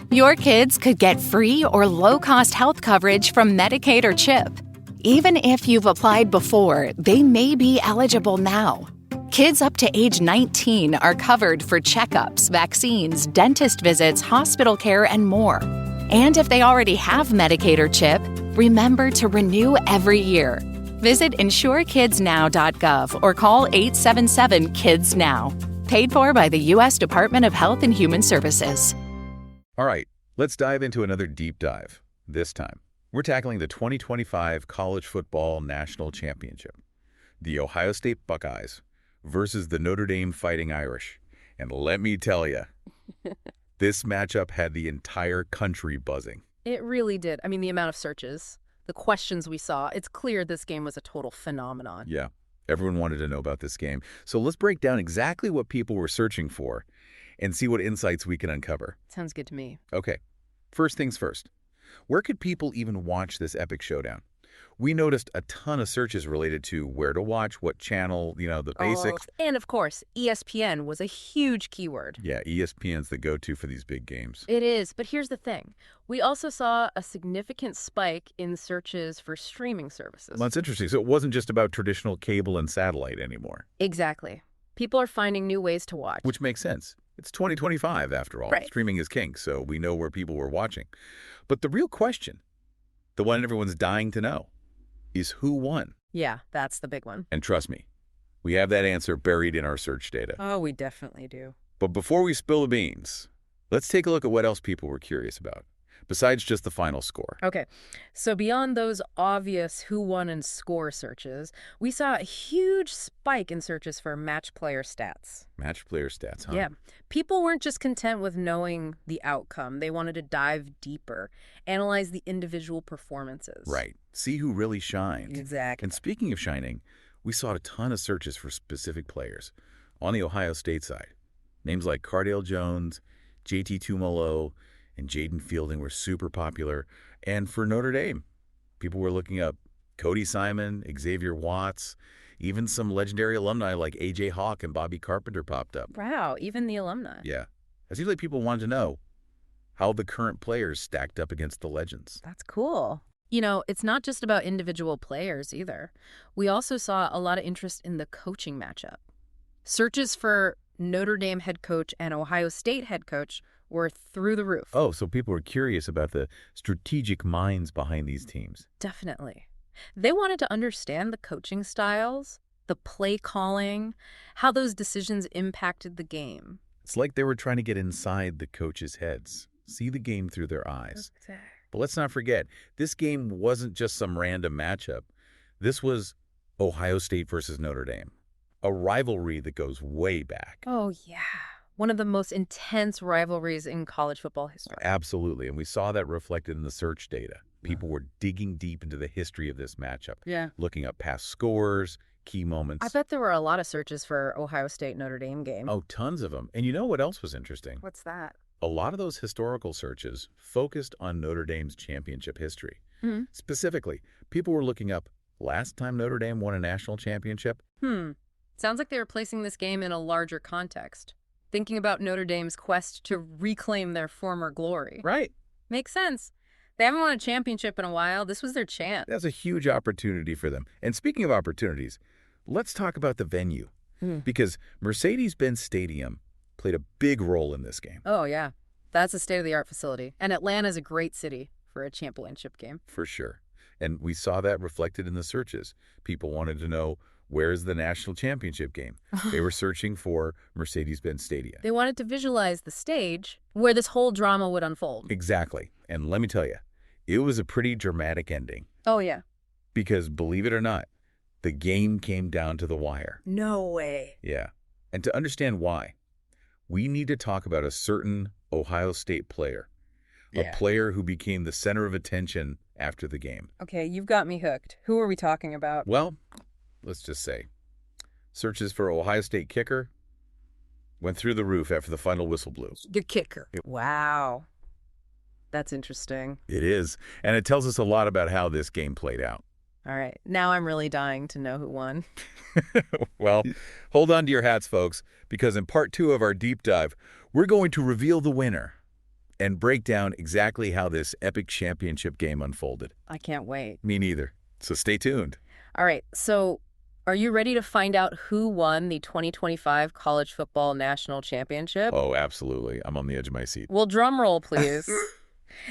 Your kids could get free or low-cost health coverage from Medicaid or CHIP. Even if you've applied before, they may be eligible now. Kids up to age 19 are covered for checkups, vaccines, dentist visits, hospital care, and more. And if they already have Medicaid or CHIP, remember to renew every year. Visit insurekidsnow.gov or call 877-KIDS-NOW. Paid for by the U.S. Department of Health and Human Services. All right, let's dive into another deep dive. This time, we're tackling the 2025 College Football National Championship. The Ohio State Buckeyes versus the Notre Dame Fighting Irish. And let me tell you, this matchup had the entire country buzzing. It really did. I mean, the amount of searches, the questions we saw, it's clear this game was a total phenomenon. Yeah, everyone wanted to know about this game. So let's break down exactly what people were searching for and see what insights we can uncover. Sounds good to me. Okay, first things first. Where could people even watch this epic showdown? We noticed a ton of searches related to where to watch, what channel, the basics. And of course, ESPN was a huge keyword. Yeah, ESPN's the go-to for these big games. It is, but here's the thing. We also saw a significant spike in searches for streaming services. Well, that's interesting. So it wasn't just about traditional cable and satellite anymore. Exactly. People are finding new ways to watch. Which makes sense. It's 2025, after all. Right. Streaming is king, so we know where people were watching. But the real question, the one everyone's dying to know, is who won? Yeah, that's the big one. And trust me, we have that answer buried in our search data. Oh, we definitely do. But before we spill the beans, let's take a look at what else people were curious about, besides just the final score. Okay, so beyond those obvious who won and score searches, we saw a huge spike in searches for match player stats. Match player stats, huh? Yeah. People weren't just content with knowing the outcome. They wanted to dive deeper, analyze the individual performances. Right. See who really shined. Exactly. And speaking of shining, we saw a ton of searches for specific players. On the Ohio State side, names like Cardale Jones, JT Tumolo, and Jaden Fielding were super popular. And for Notre Dame, people were looking up Cody Simon, Xavier Watts, even some legendary alumni like A.J. Hawk and Bobby Carpenter popped up. Wow, even the alumni. Yeah. It seems like people wanted to know how the current players stacked up against the legends. That's cool. It's not just about individual players either. We also saw a lot of interest in the coaching matchup. Searches for Notre Dame head coach and Ohio State head coach were through the roof. Oh, so people were curious about the strategic minds behind these teams. Definitely. They wanted to understand the coaching styles, the play calling, how those decisions impacted the game. It's like they were trying to get inside the coaches' heads, see the game through their eyes. Exactly. But let's not forget, this game wasn't just some random matchup. This was Ohio State versus Notre Dame, a rivalry that goes way back. Oh, yeah. One of the most intense rivalries in college football history. Absolutely, and we saw that reflected in the search data. People were digging deep into the history of this matchup, looking up past scores, key moments. I bet there were a lot of searches for Ohio State-Notre Dame game. Oh, tons of them. And you know what else was interesting? What's that? A lot of those historical searches focused on Notre Dame's championship history. Specifically, people were looking up last time Notre Dame won a national championship. Sounds like they were placing this game in a larger context, thinking about Notre Dame's quest to reclaim their former glory. Right. Makes sense. They haven't won a championship in a while. This was their chance. That's a huge opportunity for them. And speaking of opportunities, let's talk about the venue. Because Mercedes-Benz Stadium played a big role in this game. Oh, yeah. That's a state-of-the-art facility. And Atlanta's a great city for a championship game. For sure. And we saw that reflected in the searches. People wanted to know, where's the national championship game? They were searching for Mercedes-Benz Stadium. They wanted to visualize the stage where this whole drama would unfold. Exactly. And let me tell you, it was a pretty dramatic ending. Oh, yeah. Because believe it or not, the game came down to the wire. No way. Yeah. And to understand why, we need to talk about a certain Ohio State player. A player who became the center of attention after the game. Okay, you've got me hooked. Who are we talking about? Well, let's just say, searches for Ohio State kicker went through the roof after the final whistle blew. The kicker. Wow. That's interesting. It is. And it tells us a lot about how this game played out. All right. Now I'm really dying to know who won. Well, hold on to your hats, folks, because in part 2 of our deep dive, we're going to reveal the winner. and break down exactly how this epic championship game unfolded. I can't wait. Me neither. So stay tuned. All right, so are you ready to find out who won the 2025 College Football National Championship? Oh, absolutely. I'm on the edge of my seat. Well, drum roll, please.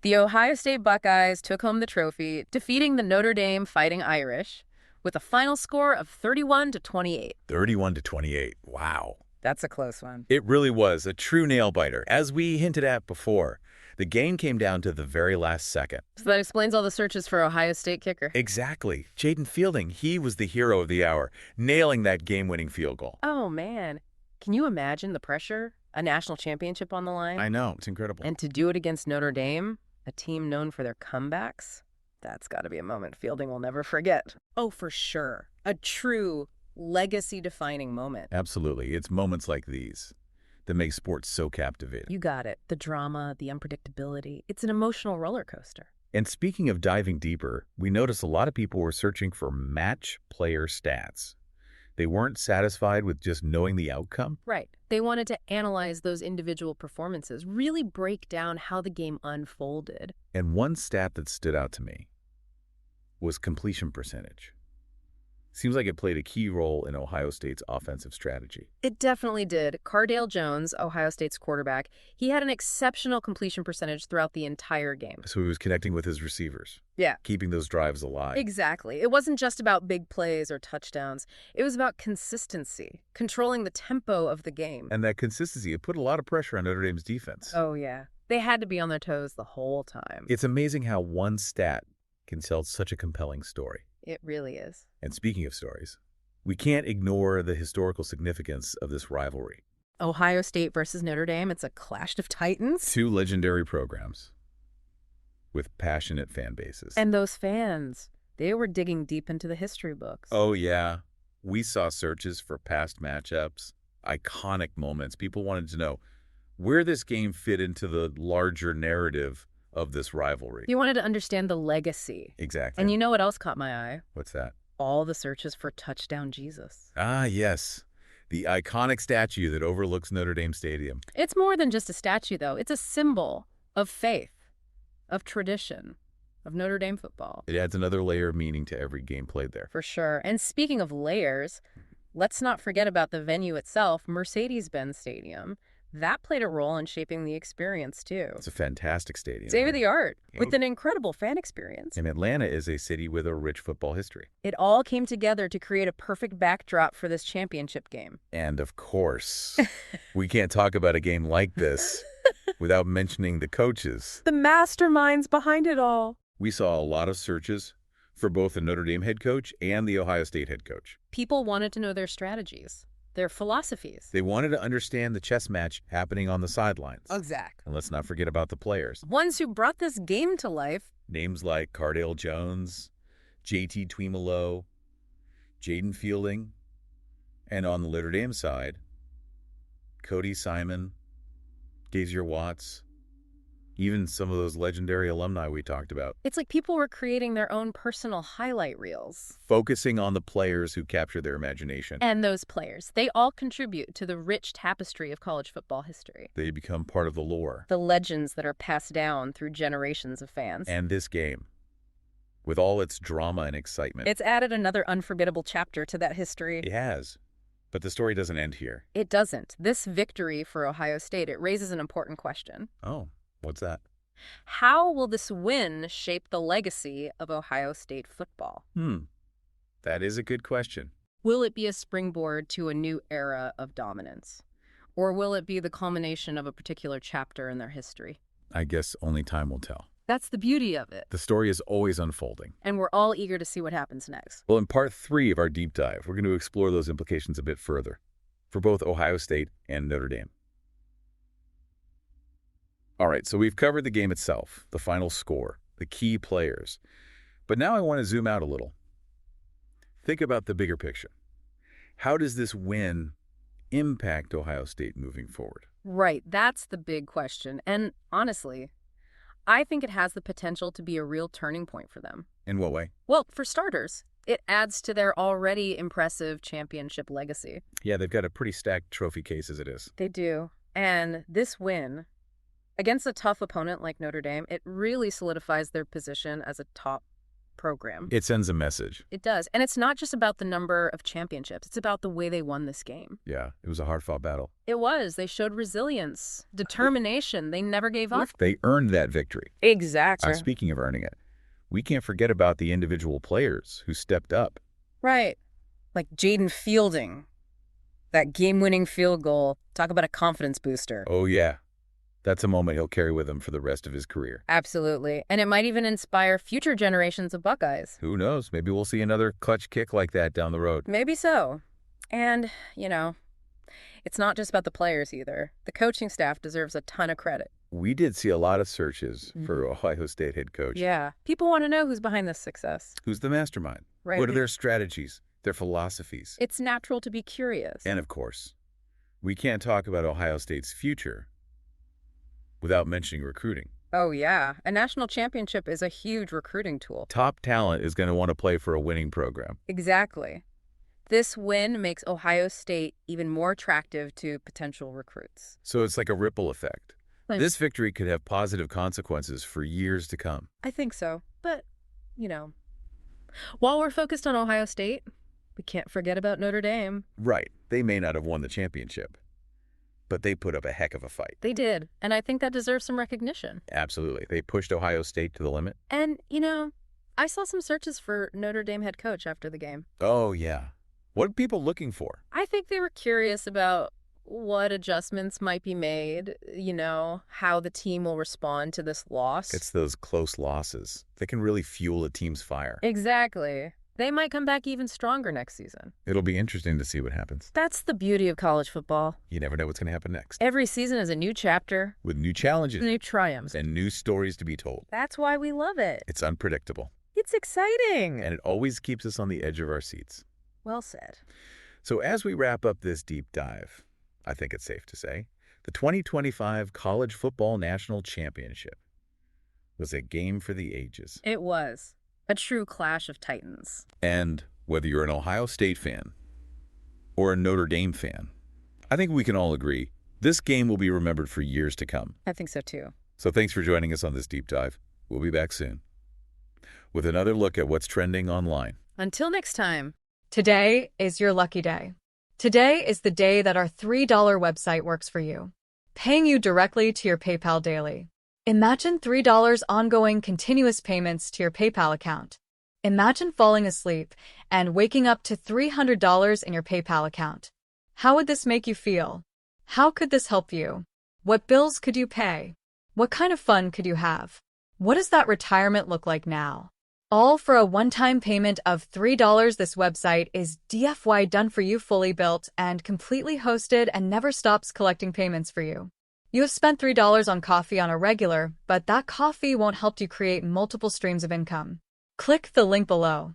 The Ohio State Buckeyes took home the trophy, defeating the Notre Dame Fighting Irish with a final score of 31-28. 31-28. Wow. That's a close one. It really was a true nail-biter. As we hinted at before, the game came down to the very last second. So that explains all the searches for Ohio State kicker. Exactly. Jaden Fielding, he was the hero of the hour, nailing that game-winning field goal. Oh, man. Can you imagine the pressure? A national championship on the line? I know. It's incredible. And to do it against Notre Dame, a team known for their comebacks? That's got to be a moment Fielding will never forget. Oh, for sure. A true legacy-defining moment. Absolutely. It's moments like these that make sports so captivating. You got it. The drama, the unpredictability. It's an emotional roller coaster. And speaking of diving deeper, we noticed a lot of people were searching for match player stats. They weren't satisfied with just knowing the outcome. Right. They wanted to analyze those individual performances, really break down how the game unfolded. And one stat that stood out to me was completion percentage. Seems like it played a key role in Ohio State's offensive strategy. It definitely did. Cardale Jones, Ohio State's quarterback, he had an exceptional completion percentage throughout the entire game. So he was connecting with his receivers. Yeah. Keeping those drives alive. Exactly. It wasn't just about big plays or touchdowns. It was about consistency, controlling the tempo of the game. And that consistency, it put a lot of pressure on Notre Dame's defense. Oh, yeah. They had to be on their toes the whole time. It's amazing how one stat can tell such a compelling story. It really is. And speaking of stories, we can't ignore the historical significance of this rivalry. Ohio State versus Notre Dame, it's a clash of titans. Two legendary programs with passionate fan bases. And those fans, they were digging deep into the history books. Oh, yeah. We saw searches for past matchups, iconic moments. People wanted to know where this game fit into the larger narrative of this rivalry. You wanted to understand the legacy. Exactly. And you know what else caught my eye? What's that? All the searches for Touchdown Jesus. Ah, yes. The iconic statue that overlooks Notre Dame Stadium. It's more than just a statue, though. It's a symbol of faith, of tradition, of Notre Dame football. It adds another layer of meaning to every game played there. For sure. And speaking of layers, let's not forget about the venue itself, Mercedes-Benz Stadium. That played a role in shaping the experience, too. It's a fantastic stadium. State-of-the-art, with an incredible fan experience. And Atlanta is a city with a rich football history. It all came together to create a perfect backdrop for this championship game. And of course, we can't talk about a game like this without mentioning the coaches. The masterminds behind it all. We saw a lot of searches for both the Notre Dame head coach and the Ohio State head coach. People wanted to know their strategies, their philosophies. They wanted to understand the chess match happening on the sidelines. Exactly. And let's not forget about the players. Ones who brought this game to life. Names like Cardale Jones, JT Twemelo, Jaden Fielding, and on the Notre Dame side, Cody Simon, Gazier Watts, even some of those legendary alumni we talked about. It's like people were creating their own personal highlight reels. Focusing on the players who capture their imagination. And those players, they all contribute to the rich tapestry of college football history. They become part of the lore. The legends that are passed down through generations of fans. And this game, with all its drama and excitement. It's added another unforgettable chapter to that history. It has. But the story doesn't end here. It doesn't. This victory for Ohio State, it raises an important question. Oh. What's that? How will this win shape the legacy of Ohio State football? That is a good question. Will it be a springboard to a new era of dominance? Or will it be the culmination of a particular chapter in their history? I guess only time will tell. That's the beauty of it. The story is always unfolding. And we're all eager to see what happens next. Well, in part 3 of our deep dive, we're going to explore those implications a bit further for both Ohio State and Notre Dame. All right, so we've covered the game itself, the final score, the key players. But now I want to zoom out a little. Think about the bigger picture. How does this win impact Ohio State moving forward? Right, that's the big question. And honestly, I think it has the potential to be a real turning point for them. In what way? Well, for starters, it adds to their already impressive championship legacy. Yeah, they've got a pretty stacked trophy case as it is. They do. And this win, Against a tough opponent like Notre Dame, it really solidifies their position as a top program. It sends a message. It does. And it's not just about the number of championships. It's about the way they won this game. Yeah, it was a hard-fought battle. It was. They showed resilience, determination. They never gave up. They earned that victory. Exactly. Speaking of earning it, we can't forget about the individual players who stepped up. Right. Like Jaden Fielding. That game-winning field goal. Talk about a confidence booster. Oh, yeah. That's a moment he'll carry with him for the rest of his career. Absolutely. And it might even inspire future generations of Buckeyes. Who knows? Maybe we'll see another clutch kick like that down the road. Maybe so. And, it's not just about the players either. The coaching staff deserves a ton of credit. We did see a lot of searches for Ohio State head coach. Yeah. People want to know who's behind this success. Who's the mastermind? Right. What are their strategies, their philosophies? It's natural to be curious. And, of course, we can't talk about Ohio State's future without mentioning recruiting. Oh, yeah. A national championship is a huge recruiting tool. Top talent is going to want to play for a winning program. Exactly. This win makes Ohio State even more attractive to potential recruits. So it's like a ripple effect. This victory could have positive consequences for years to come. I think so. But, while we're focused on Ohio State, we can't forget about Notre Dame. Right. They may not have won the championship, but they put up a heck of a fight. They did, and I think that deserves some recognition. Absolutely. They pushed Ohio State to the limit. And, I saw some searches for Notre Dame head coach after the game. Oh, yeah. What are people looking for? I think they were curious about what adjustments might be made, how the team will respond to this loss. It's those close losses that can really fuel a team's fire. Exactly. They might come back even stronger next season. It'll be interesting to see what happens. That's the beauty of college football. You never know what's going to happen next. Every season is a new chapter. With new challenges. New triumphs. And new stories to be told. That's why we love it. It's unpredictable. It's exciting. And it always keeps us on the edge of our seats. Well said. So as we wrap up this deep dive, I think it's safe to say, the 2025 College Football National Championship was a game for the ages. It was. A true clash of titans. And whether you're an Ohio State fan or a Notre Dame fan, I think we can all agree this game will be remembered for years to come. I think so too. So thanks for joining us on this deep dive. We'll be back soon with another look at what's trending online. Until next time. Today is your lucky day. Today is the day that our $3 website works for you, paying you directly to your PayPal daily. Imagine $3 ongoing continuous payments to your PayPal account. Imagine falling asleep and waking up to $300 in your PayPal account. How would this make you feel? How could this help you? What bills could you pay? What kind of fun could you have? What does that retirement look like now? All for a one-time payment of $3. This website is DFY done for you, fully built and completely hosted, and never stops collecting payments for you. You have spent $3 on coffee on a regular, but that coffee won't help you create multiple streams of income. Click the link below.